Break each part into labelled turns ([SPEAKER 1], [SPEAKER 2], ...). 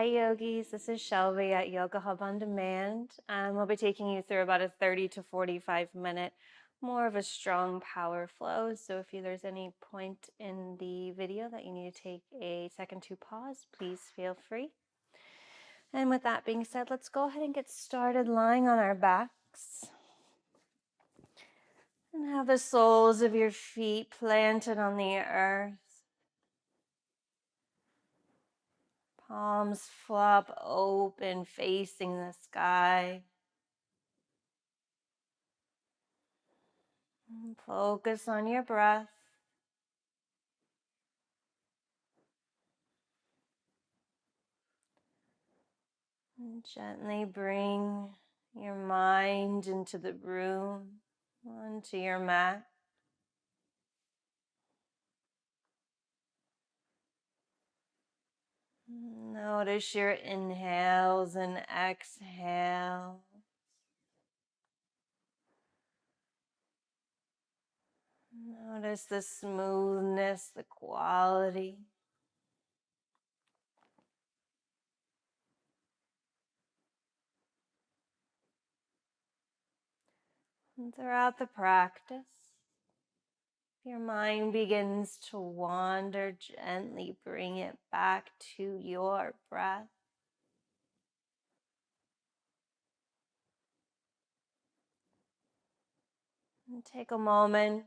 [SPEAKER 1] Hi yogis, this is Shelby at Yoga Hub on Demand. We'll be taking you through about a 30 to 45 minute, more of a strong power flow. So if there's any point in the video that you need to take a second to pause, please feel free. And with that being said, let's go ahead and get started lying on our backs. And have the soles of your feet planted on the earth. Palms flop open, facing the sky. Focus on your breath. And gently bring your mind into the room, onto your mat. Notice your inhales and exhales. Notice the smoothness, the quality. And throughout the practice, if your mind begins to wander, gently bring it back to your breath. And take a moment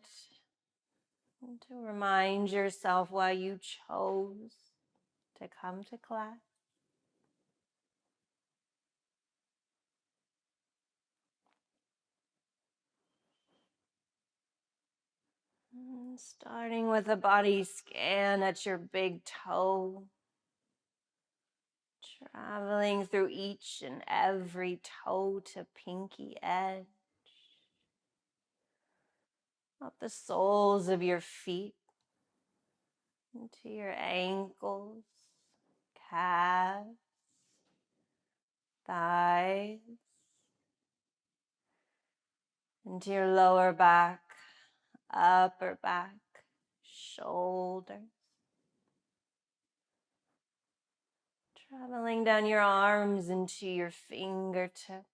[SPEAKER 1] to remind yourself why you chose to come to class. Starting with a body scan at your big toe, traveling through each and every toe to pinky edge, up the soles of your feet, into your ankles, calves, thighs, into your lower back, upper back, shoulders. Traveling down your arms into your fingertips,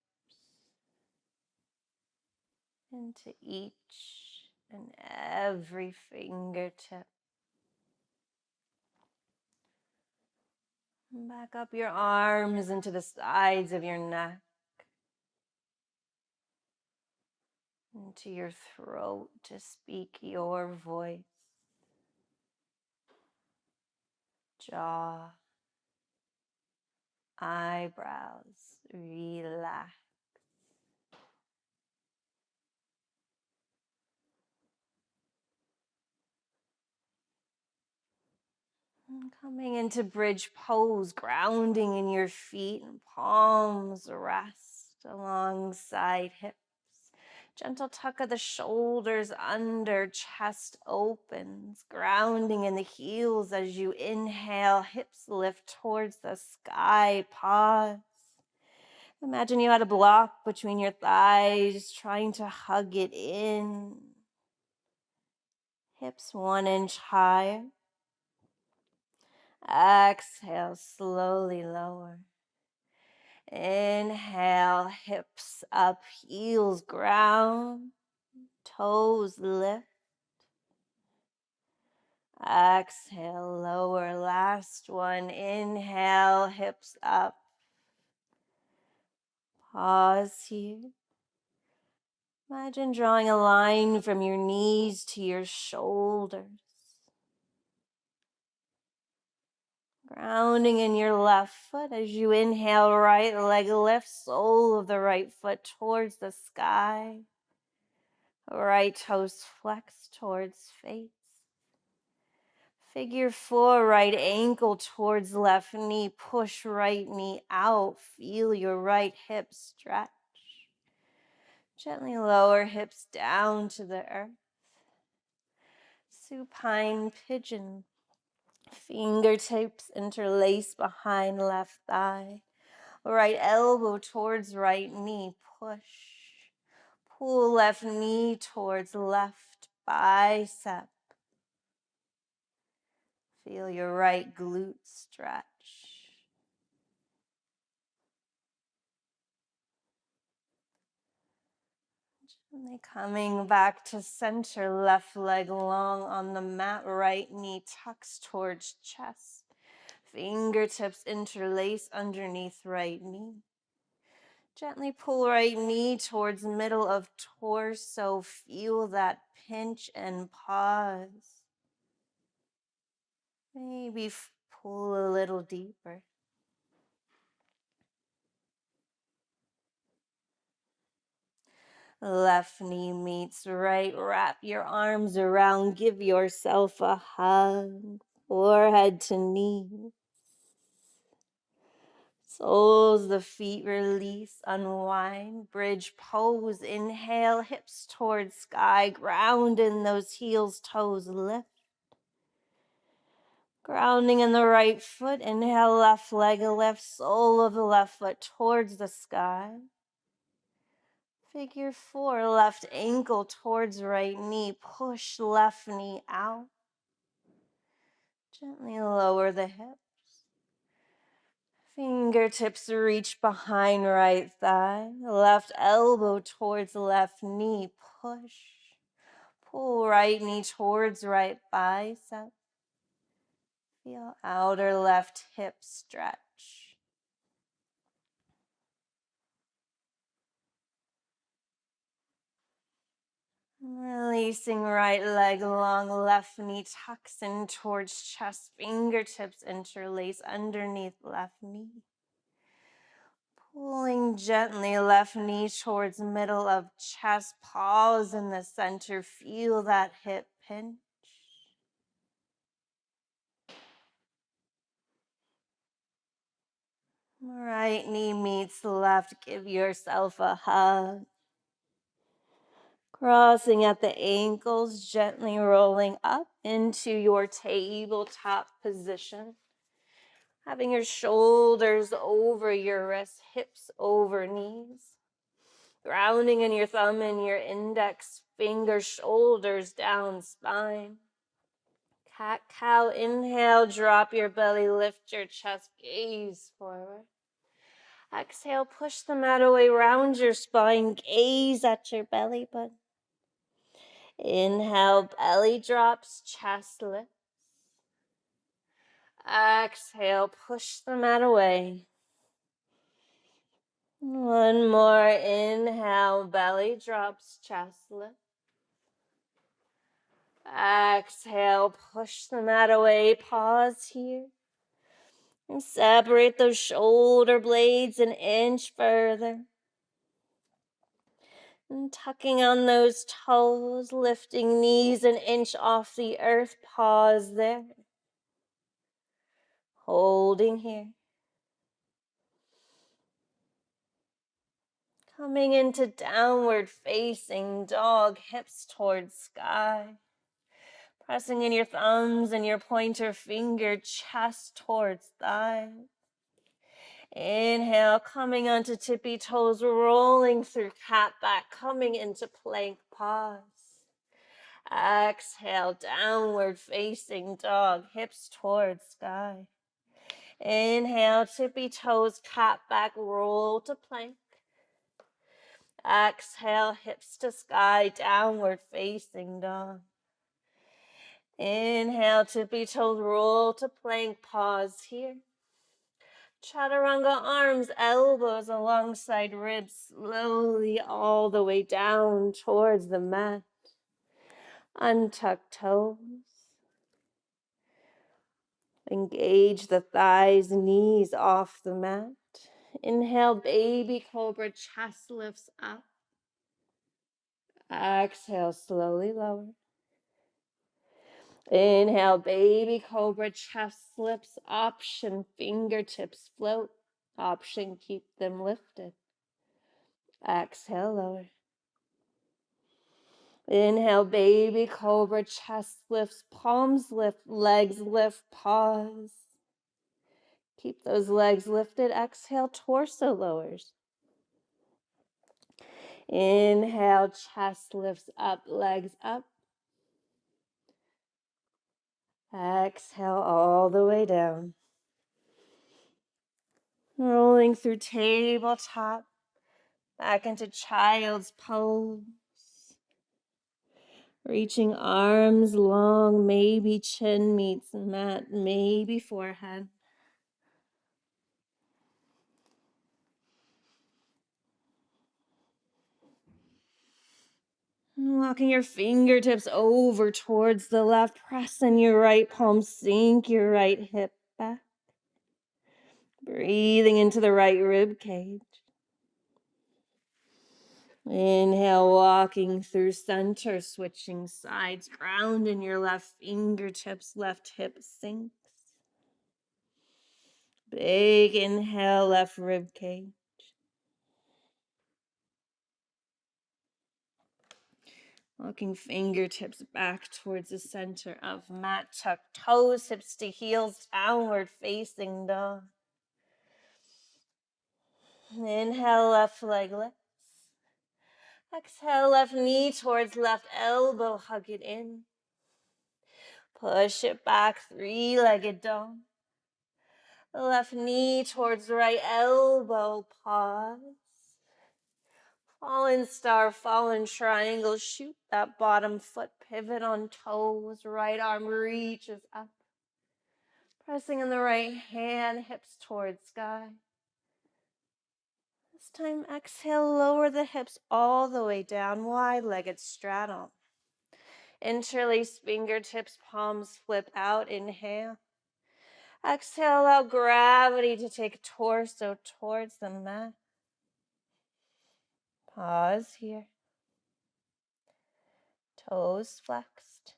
[SPEAKER 1] into each and every fingertip. Back up your arms into the sides of your neck, into your throat to speak your voice. Jaw, eyebrows, relax. And coming into bridge pose, grounding in your feet and palms rest alongside hips. Gentle tuck of the shoulders under, chest opens, grounding in the heels as you inhale, hips lift towards the sky, pause. Imagine you had a block between your thighs, trying to hug it in. Hips 1 inch higher. Exhale, slowly lower. Inhale, hips up, heels ground, toes lift. Exhale, lower, last one. Inhale, hips up. Pause here. Imagine drawing a line from your knees to your shoulders. Grounding in your left foot as you inhale, right leg lifts, sole of the right foot towards the sky. Right toes flex towards face. Figure 4, right ankle towards left knee. Push right knee out. Feel your right hip stretch. Gently lower hips down to the earth. Supine pigeon. Fingertips interlace behind left thigh. Right elbow towards right knee. Push. Pull left knee towards left bicep. Feel your right glute stretch. And then coming back to center, left leg long on the mat, right knee tucks towards chest. Fingertips interlace underneath right knee. Gently pull right knee towards middle of torso. Feel that pinch and pause. Maybe pull a little deeper. Left knee meets right. Wrap your arms around. Give yourself a hug. Forehead to knee. Soles the feet release, unwind. Bridge pose. Inhale, hips towards sky. Ground in those heels, toes lift. Grounding in the right foot. Inhale, left leg lift. Sole of the left foot towards the sky. Figure 4, left ankle towards right knee. Push left knee out. Gently lower the hips. Fingertips reach behind right thigh. Left elbow towards left knee. Push. Pull right knee towards right bicep. Feel outer left hip stretch. Releasing right leg long, left knee tucks in towards chest, fingertips interlace underneath left knee. Pulling gently left knee towards middle of chest, pause in the center, feel that hip pinch. Right knee meets left, give yourself a hug. Crossing at the ankles, gently rolling up into your tabletop position. Having your shoulders over your wrists, hips over knees. Grounding in your thumb and your index finger, shoulders down, spine. Cat cow, inhale, drop your belly, lift your chest, gaze forward. Exhale, push the mat away, round your spine, gaze at your belly button. Inhale, belly drops, chest lifts. Exhale, push the mat away. One more, inhale, belly drops, chest lifts. Exhale, push the mat away, pause here. And separate those shoulder blades an inch further. And tucking on those toes, lifting knees an inch off the earth, pause there. Holding here. Coming into downward facing dog, hips towards sky. Pressing in your thumbs and your pointer finger, chest towards thigh. Inhale, coming onto tippy toes, rolling through cat back, coming into plank pause. Exhale, downward facing dog, hips towards sky. Inhale, tippy toes, cat back, roll to plank. Exhale, hips to sky, downward facing dog. Inhale, tippy toes, roll to plank, pause here. Chaturanga arms, elbows alongside ribs, slowly all the way down towards the mat. Untuck toes. Engage the thighs, knees off the mat. Inhale, baby cobra, chest lifts up. Exhale, slowly lower. Inhale, baby cobra, chest lifts, option, fingertips float. Option, keep them lifted. Exhale, lower. Inhale, baby cobra, chest lifts, palms lift, legs lift, pause. Keep those legs lifted. Exhale, torso lowers. Inhale, chest lifts up, legs up. Exhale all the way down. Rolling through tabletop, back into child's pose. Reaching arms long, maybe chin meets mat, maybe forehead. Walking your fingertips over towards the left, pressing your right palm, sink your right hip back. Breathing into the right rib cage. Inhale, walking through center, switching sides, grounding your left fingertips, left hip sinks. Big inhale, left rib cage. Walking fingertips back towards the center of mat. Tuck toes, hips to heels, downward facing dog. Inhale, left leg lifts. Exhale, left knee towards left elbow, hug it in. Push it back, three-legged dog. Left knee towards right elbow, pause. Fallen star, fallen triangle, shoot that bottom foot, pivot on toes, right arm reaches up. Pressing in the right hand, hips towards sky. This time, exhale, lower the hips all the way down, wide-legged straddle. Interlace fingertips, palms flip out, inhale. Exhale, allow gravity to take torso towards the mat. Pause here. Toes flexed.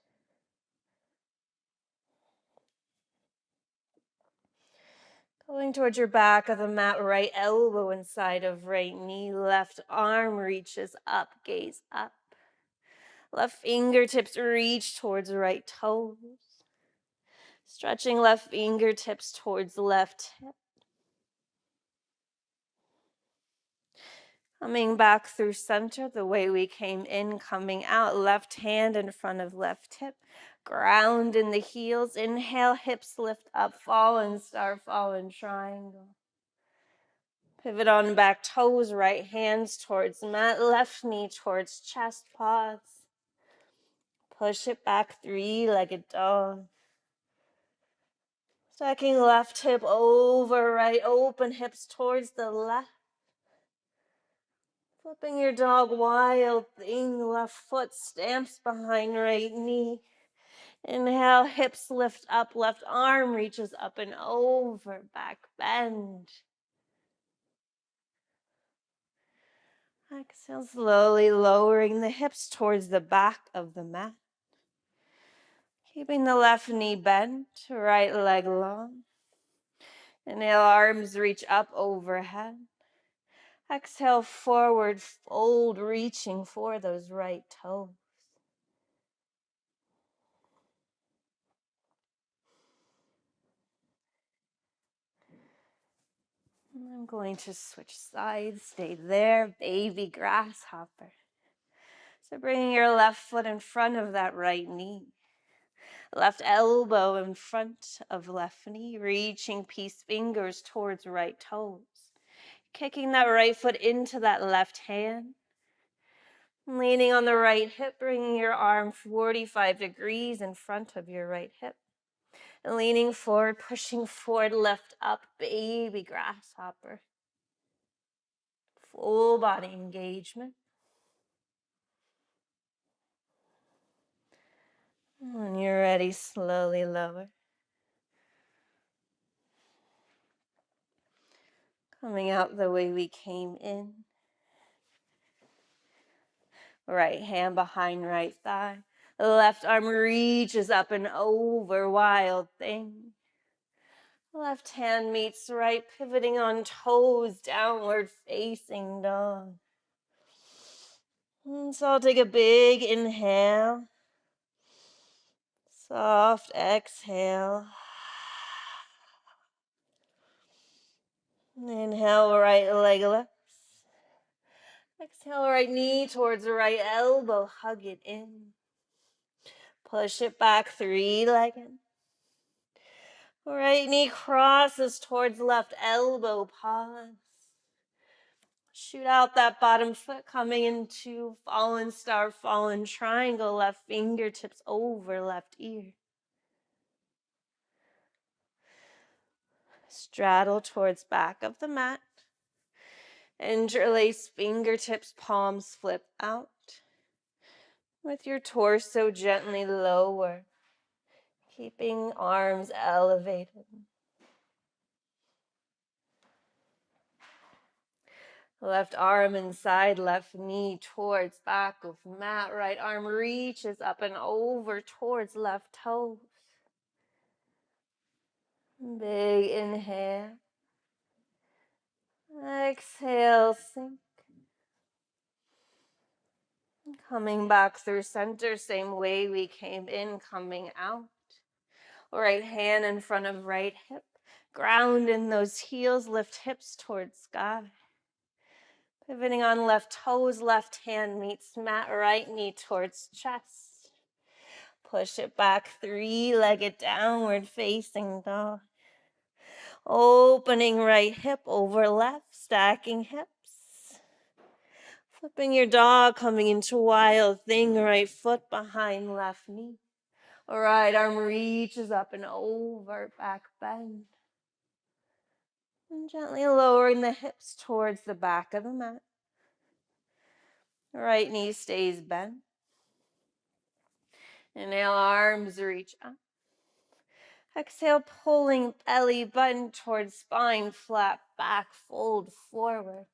[SPEAKER 1] Going towards your back of the mat, right elbow inside of right knee, left arm reaches up, gaze up. Left fingertips reach towards right toes. Stretching left fingertips towards left hip. Coming back through center the way we came in, coming out, left hand in front of left hip. Ground in the heels. Inhale, hips lift up, fallen star, fallen triangle. Pivot on back toes, right hands towards mat, left knee towards chest, pause. Push it back, three-legged dog. Stacking left hip over right, open hips towards the left. Flipping your dog, wild thing, left foot stamps behind right knee. Inhale, hips lift up, left arm reaches up and over, back bend. Exhale, slowly lowering the hips towards the back of the mat. Keeping the left knee bent, right leg long. Inhale, arms reach up overhead. Exhale, forward fold, reaching for those right toes. I'm going to switch sides, stay there, baby grasshopper. So bringing your left foot in front of that right knee. Left elbow in front of left knee, reaching peace fingers towards right toes. Kicking that right foot into that left hand. Leaning on the right hip, bringing your arm 45 degrees in front of your right hip. And leaning forward, pushing forward, lift up, baby grasshopper. Full body engagement. When you're ready, slowly lower. Coming out the way we came in. Right hand behind right thigh. The left arm reaches up and over, wild thing. Left hand meets right, pivoting on toes, downward facing dog. So I'll take a big inhale. Soft exhale. Inhale, right leg lifts. Exhale, right knee towards the right elbow, hug it in. Push it back, three-legged. Right knee crosses towards left elbow, pause. Shoot out that bottom foot, coming into fallen star, fallen triangle, left fingertips over left ear. Straddle towards back of the mat. Interlace fingertips, palms flip out. With your torso gently lower, keeping arms elevated. Left arm inside, left knee towards back of mat. Right arm reaches up and over towards left toes. Big inhale. Exhale, sink. Coming back through center, same way we came in, coming out. Right hand in front of right hip. Ground in those heels, lift hips towards sky. Pivoting on left toes, left hand meets mat, right knee towards chest. Push it back, three-legged downward facing dog. Opening right hip over left, stacking hips. Flipping your dog, coming into wild thing, right foot behind left knee. Right arm reaches up and over, back bend. And gently lowering the hips towards the back of the mat. Right knee stays bent. Inhale, arms reach up. Exhale, pulling belly button towards spine, flat back, fold forward.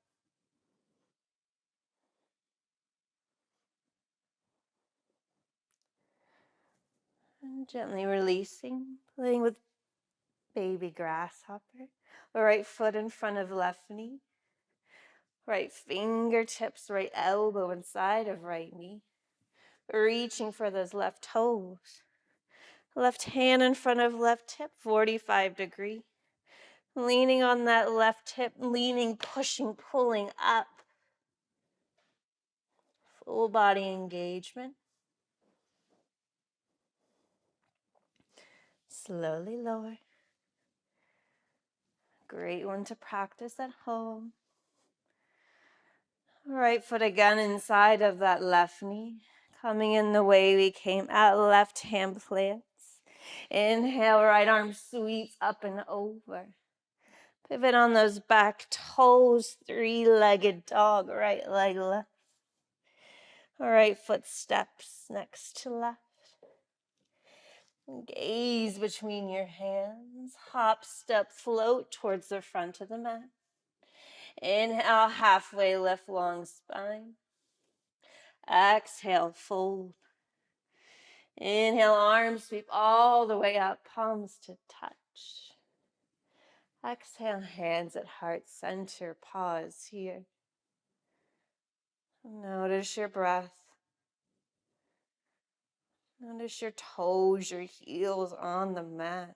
[SPEAKER 1] And gently releasing, playing with baby grasshopper. Right foot in front of left knee. Right fingertips, right elbow inside of right knee. Reaching for those left toes. Left hand in front of left hip, 45 degree. Leaning on that left hip, leaning, pushing, pulling up. Full body engagement. Slowly lower. Great one to practice at home. Right foot again inside of that left knee. Coming in the way we came at, left hand plants. Inhale, right arm sweeps up and over. Pivot on those back toes, three-legged dog, right leg left. Right foot steps next to left. Gaze between your hands. Hop, step, float towards the front of the mat. Inhale, halfway lift, long spine. Exhale, fold. Inhale, arms sweep all the way up, palms to touch. Exhale, hands at heart center, pause here. Notice your breath. Notice your toes, your heels on the mat.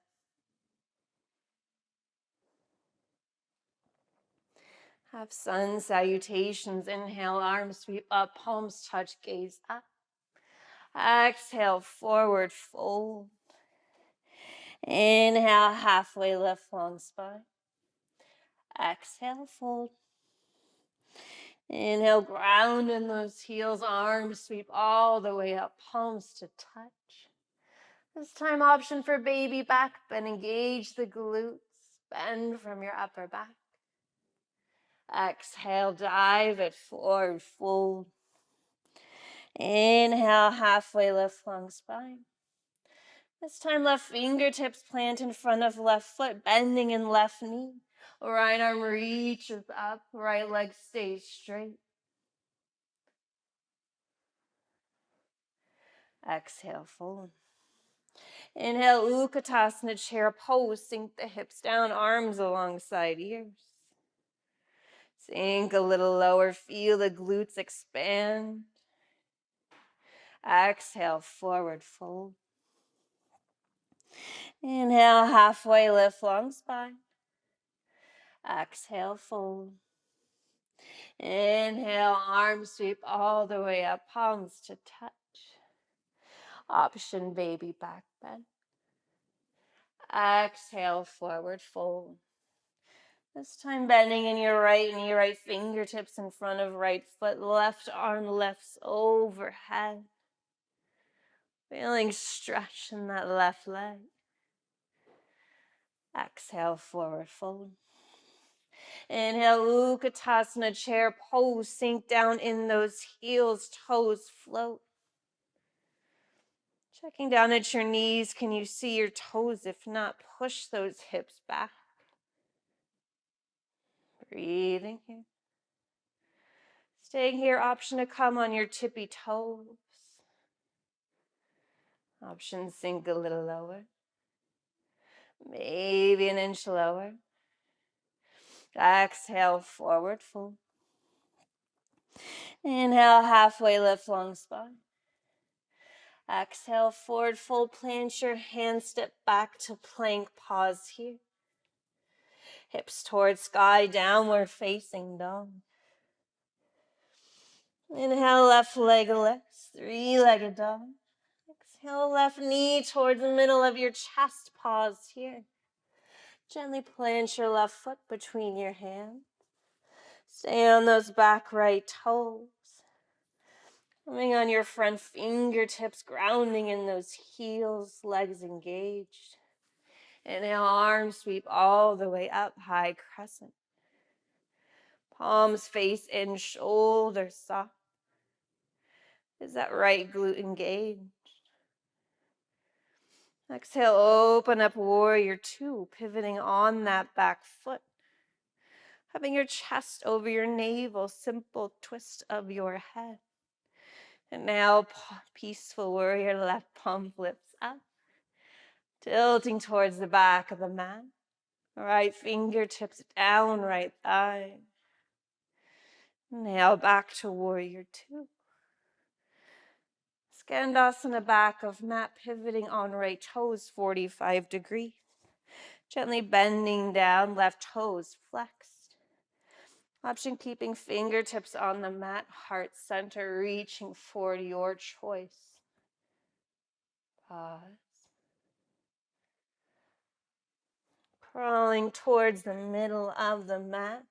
[SPEAKER 1] Have sun salutations. Inhale, arms sweep up, palms touch, gaze up. Exhale, forward fold. Inhale, halfway lift, long spine. Exhale, fold. Inhale, ground in those heels, arms sweep all the way up, palms to touch. This time, option for baby back bend. Engage the glutes, bend from your upper back. Exhale, dive it forward, fold. Inhale, halfway lift, long spine. This time, left fingertips plant in front of left foot, bending in left knee. Right arm reaches up, right leg stays straight. Exhale, fold. Inhale, Utkatasana, chair pose. Sink the hips down, arms alongside ears. Sink a little lower, feel the glutes expand. Exhale, forward fold. Inhale, halfway lift, long spine. Exhale, fold. Inhale, arms sweep all the way up, palms to touch. Option baby back bend. Exhale, forward fold. This time bending in your right knee, right fingertips in front of right foot, left arm lifts overhead. Feeling stretch in that left leg. Exhale, forward fold. Inhale, Utkatasana, chair pose. Sink down in those heels, toes float. Checking down at your knees, can you see your toes? If not, push those hips back. Breathing here. Staying here, option to come on your tippy toes. Option sink a little lower. Maybe an inch lower. Exhale, forward fold. Inhale, halfway lift, long spine. Exhale, forward fold, plant your hands, step back to plank, pause here. Hips towards sky, downward facing dog. Inhale, left leg lifts, three-legged dog. Exhale, left knee towards the middle of your chest, pause here. Gently plant your left foot between your hands. Stay on those back right toes. Coming on your front fingertips, grounding in those heels, legs engaged. Inhale, arms sweep all the way up, high crescent. Palms face in, shoulders soft. Is that right glute engaged? Exhale, open up warrior two, pivoting on that back foot. Having your chest over your navel, simple twist of your head. And now, peaceful warrior, left palm flips up, tilting towards the back of the mat. Right fingertips down, right thigh. Now back to warrior two. Skandasana, back of mat, pivoting on right toes, 45 degrees. Gently bending down, left toes flexed. Option keeping fingertips on the mat, heart center, reaching for your choice. Pause. Crawling towards the middle of the mat.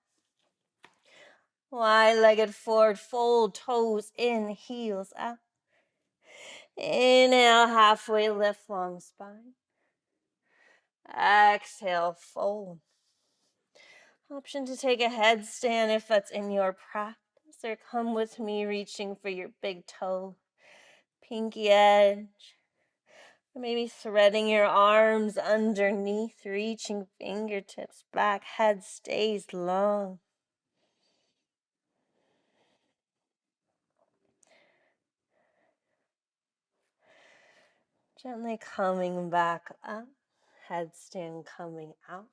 [SPEAKER 1] Wide-legged forward fold, toes in, heels up. Inhale, halfway lift, long spine. Exhale, fold. Option to take a headstand if that's in your practice, or come with me reaching for your big toe, pinky edge. Or maybe threading your arms underneath, reaching fingertips back, head stays long. Gently coming back up, headstand coming out.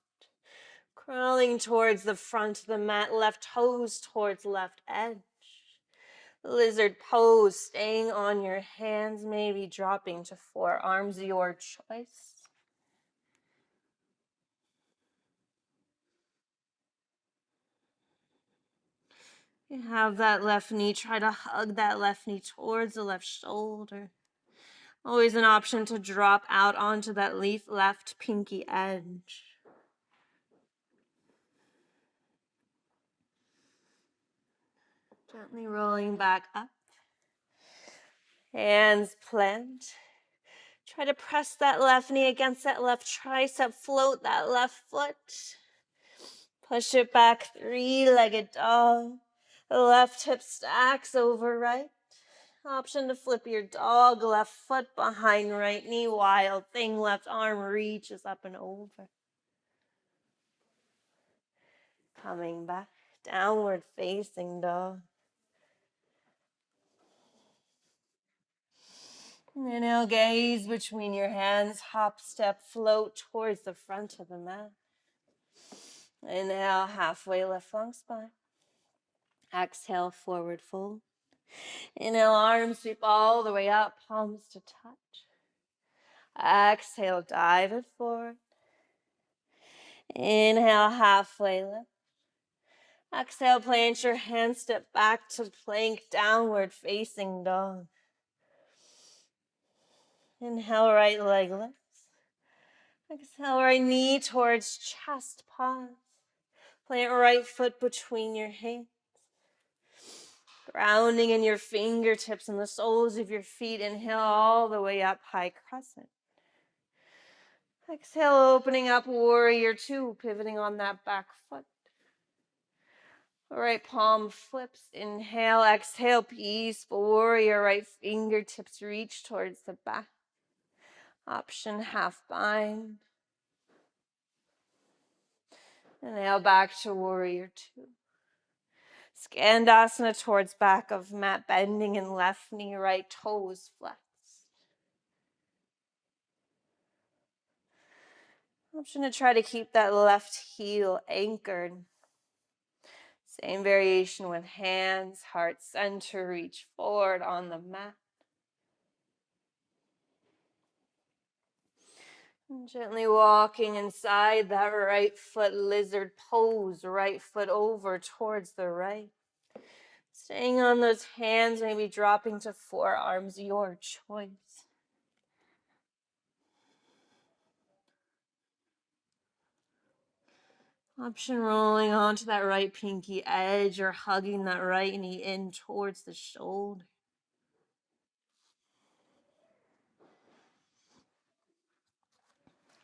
[SPEAKER 1] Crawling towards the front of the mat, left toes towards left edge. Lizard pose, staying on your hands, maybe dropping to forearms, your choice. You have that left knee, try to hug that left knee towards the left shoulder. Always an option to drop out onto that left pinky edge. Gently rolling back up. Hands plant. Try to press that left knee against that left tricep. Float that left foot. Push it back, three-legged dog. Left hip stacks over right. Option to flip your dog, left foot behind right knee, wild thing, left arm reaches up and over. Coming back, downward facing dog. Inhale, gaze between your hands, hop, step, float towards the front of the mat. Inhale, halfway lift, long spine. Exhale, forward fold. Inhale, arms sweep all the way up, palms to touch. Exhale, dive it forward. Inhale, halfway lift. Exhale, plant your hands, step back to plank, downward facing dog. Inhale, right leg lifts. Exhale, right knee towards chest, pause. Plant right foot between your hands. Grounding in your fingertips and the soles of your feet. Inhale all the way up, high crescent. Exhale, opening up, warrior two, pivoting on that back foot. Right palm flips. Inhale, exhale, peaceful warrior. Right fingertips reach towards the back. Option half bind. Inhale, back to warrior two. Skandasana towards back of mat, bending in left knee, right toes flexed. Option to try to keep that left heel anchored. Same variation with hands, heart center, reach forward on the mat. And gently walking inside that right foot, lizard pose, right foot over towards the right. Staying on those hands, maybe dropping to forearms, your choice. Option rolling onto that right pinky edge or hugging that right knee in towards the shoulder.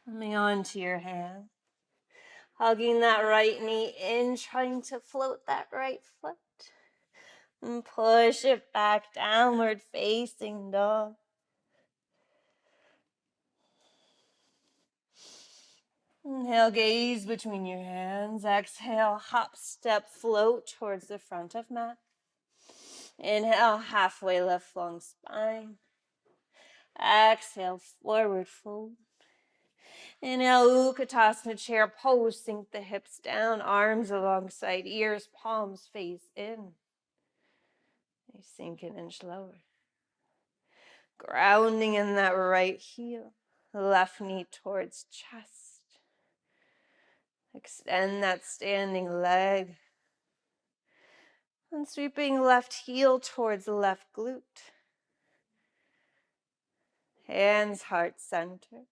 [SPEAKER 1] Coming onto your hand. Hugging that right knee in, trying to float that right foot. And push it back, downward facing dog. Inhale, gaze between your hands. Exhale, hop, step, float towards the front of mat. Inhale, halfway lift, long spine. Exhale, forward fold. Inhale, Utkatasana chair pose. Sink the hips down, arms alongside ears, palms face in. You sink an inch lower. Grounding in that right heel. Left knee towards chest. Extend that standing leg. And sweeping left heel towards the left glute. Hands, heart center.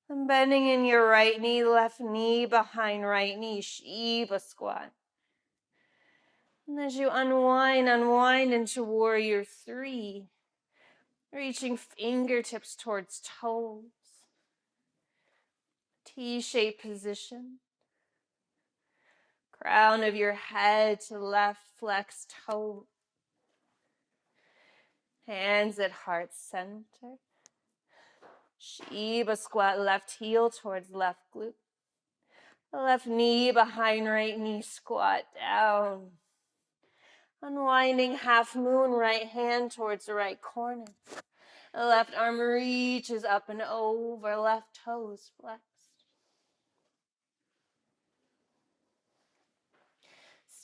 [SPEAKER 1] And bending in your right knee, left knee behind right knee, Shiva squat. And as you unwind into warrior three, reaching fingertips towards toes. T-shaped position. Crown of your head to left, flex toe. Hands at heart center. Shiva squat, left heel towards left glute. Left knee behind right knee, squat down. Unwinding half moon, right hand towards the right corner. Left arm reaches up and over, left toes flexed.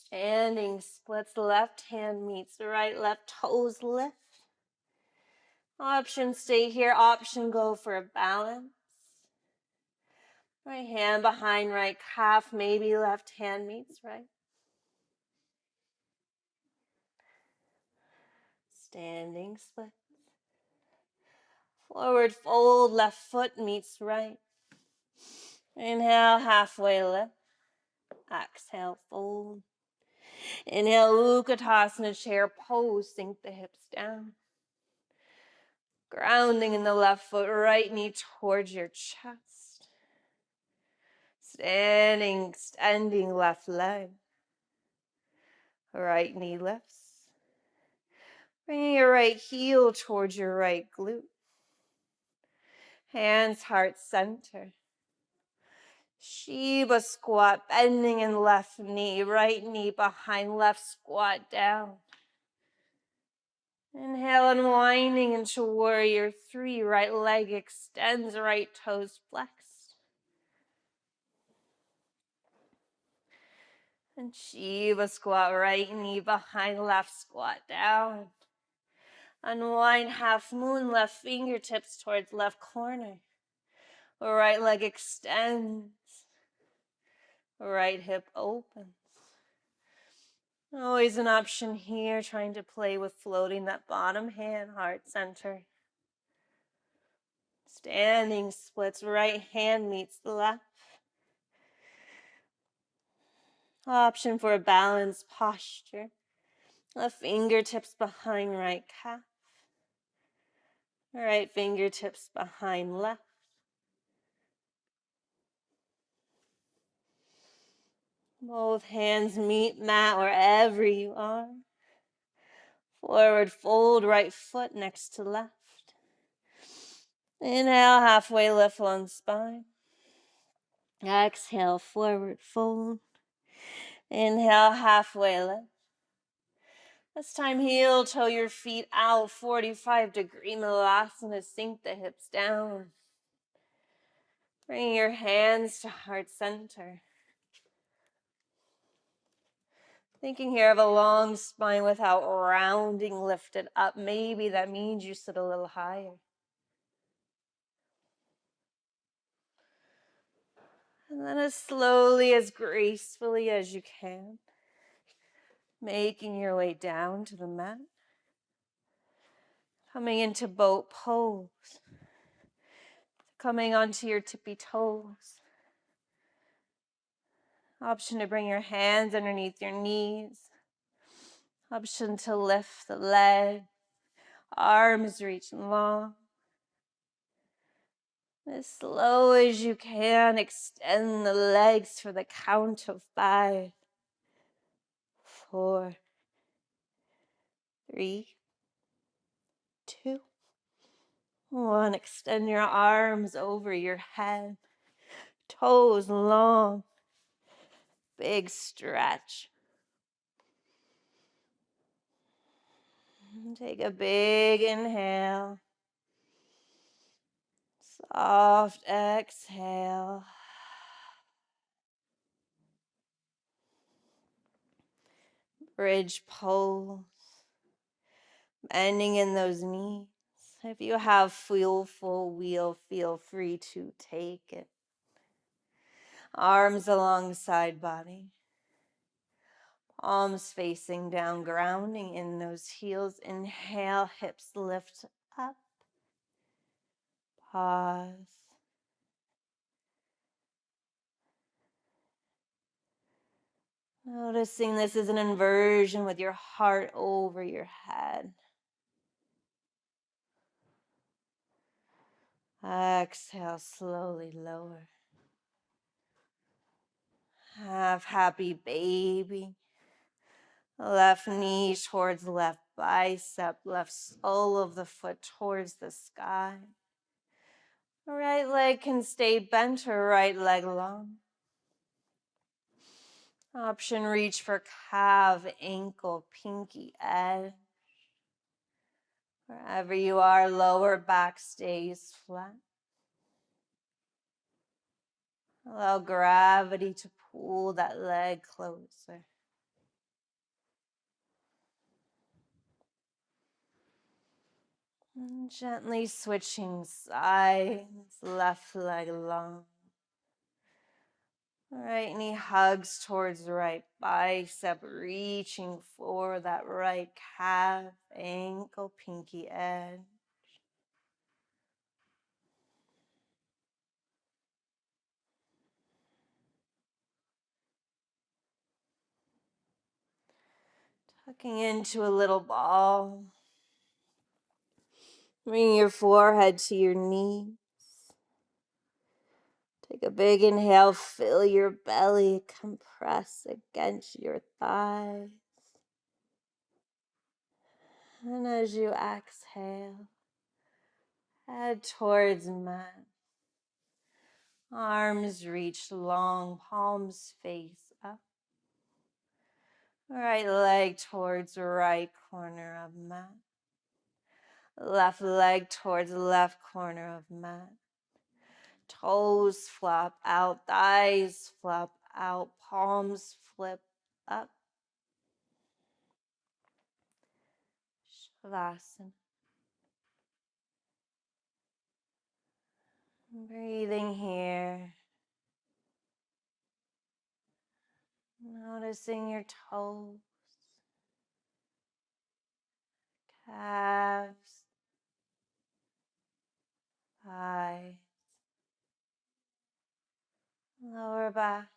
[SPEAKER 1] Standing splits, left hand meets the right, left toes lift. Option stay here, option go for a balance. Right hand behind right calf, maybe left hand meets right. Standing split. Forward fold, left foot meets right. Inhale, halfway lift. Exhale, fold. Inhale, Utkatasana chair pose, sink the hips down. Grounding in the left foot, right knee towards your chest. Standing, extending left leg. Right knee lifts. Bringing your right heel towards your right glute. Hands, heart center. Shiva squat, bending in left knee, right knee behind left, squat down. Inhale, unwinding into warrior three, right leg extends, right toes flexed. And Shiva squat, right knee behind left, squat down. Unwind half moon, left fingertips towards left corner. Right leg extends. Right hip opens. Always an option here, trying to play with floating that bottom hand, heart center. Standing splits, right hand meets the left. Option for a balanced posture. Left fingertips behind right calf. Right fingertips behind left. Both hands meet mat wherever you are. Forward fold, right foot next to left. Inhale, halfway lift long spine. Exhale, forward fold. Inhale, halfway lift. This time, heel toe your feet out, 45-degree Malasana, sink the hips down. Bring your hands to heart center. Thinking here of a long spine without rounding lifted up. Maybe that means you sit a little higher. And then as slowly, as gracefully as you can, making your way down to the mat. Coming into boat pose. Coming onto your tippy toes. Option to bring your hands underneath your knees. Option to lift the leg. Arms reaching long. As slow as you can, extend the legs for the count of 5, 4, 3, 2, 1. Extend your arms over your head. Toes long. Big stretch. Take a big inhale. Soft exhale. Bridge pose. Bending in those knees. If you have full wheel, feel free to take it. Arms alongside body. Palms facing down, grounding in those heels. Inhale, hips lift up. Pause. Noticing this is an inversion with your heart over your head. Exhale, slowly lower. Half happy baby. Left knee towards left bicep, left sole of the foot towards the sky. Right leg can stay bent or right leg long. Option reach for calf, ankle, pinky edge. Wherever you are, lower back stays flat. Allow gravity to pull that leg closer. And gently switching sides, left leg long. Right knee hugs towards the right bicep, reaching for that right calf, ankle, pinky edge. Tucking into a little ball. Bring your forehead to your knees. Take a big inhale, fill your belly, compress against your thighs. And as you exhale, head towards mat. Arms reach long, palms face up. Right leg towards right corner of mat. Left leg towards left corner of mat. Toes flop out, thighs flop out, palms flip up. Savasana. Breathing here. Noticing your toes, calves, thighs, lower back,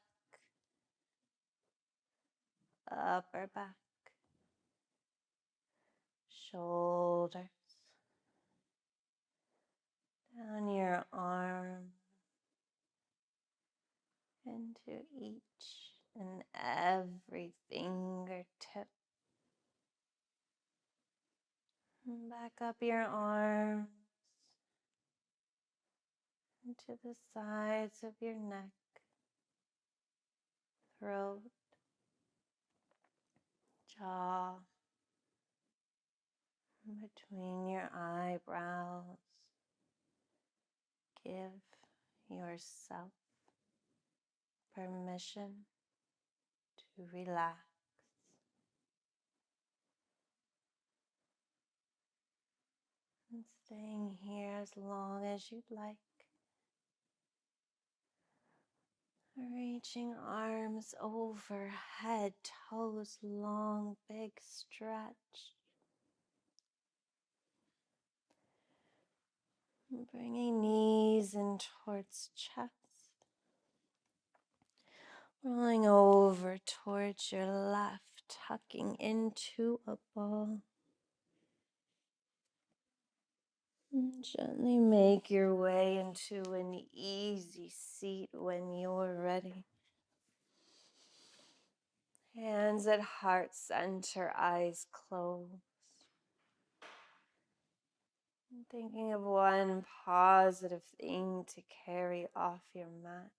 [SPEAKER 1] upper back, shoulders, down your arm, into each and every fingertip. And back up your arms into the sides of your neck, throat, jaw, in between your eyebrows. Give yourself permission to relax. And staying here as long as you'd like. Reaching arms overhead, toes long, big stretch. Bringing knees in towards chest. Rolling over towards your left, tucking into a ball. And gently make your way into an easy seat when you're ready. Hands at heart center, eyes closed. And thinking of one positive thing to carry off your mat.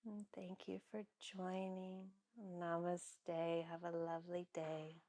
[SPEAKER 1] And thank you for joining. Namaste. Have a lovely day.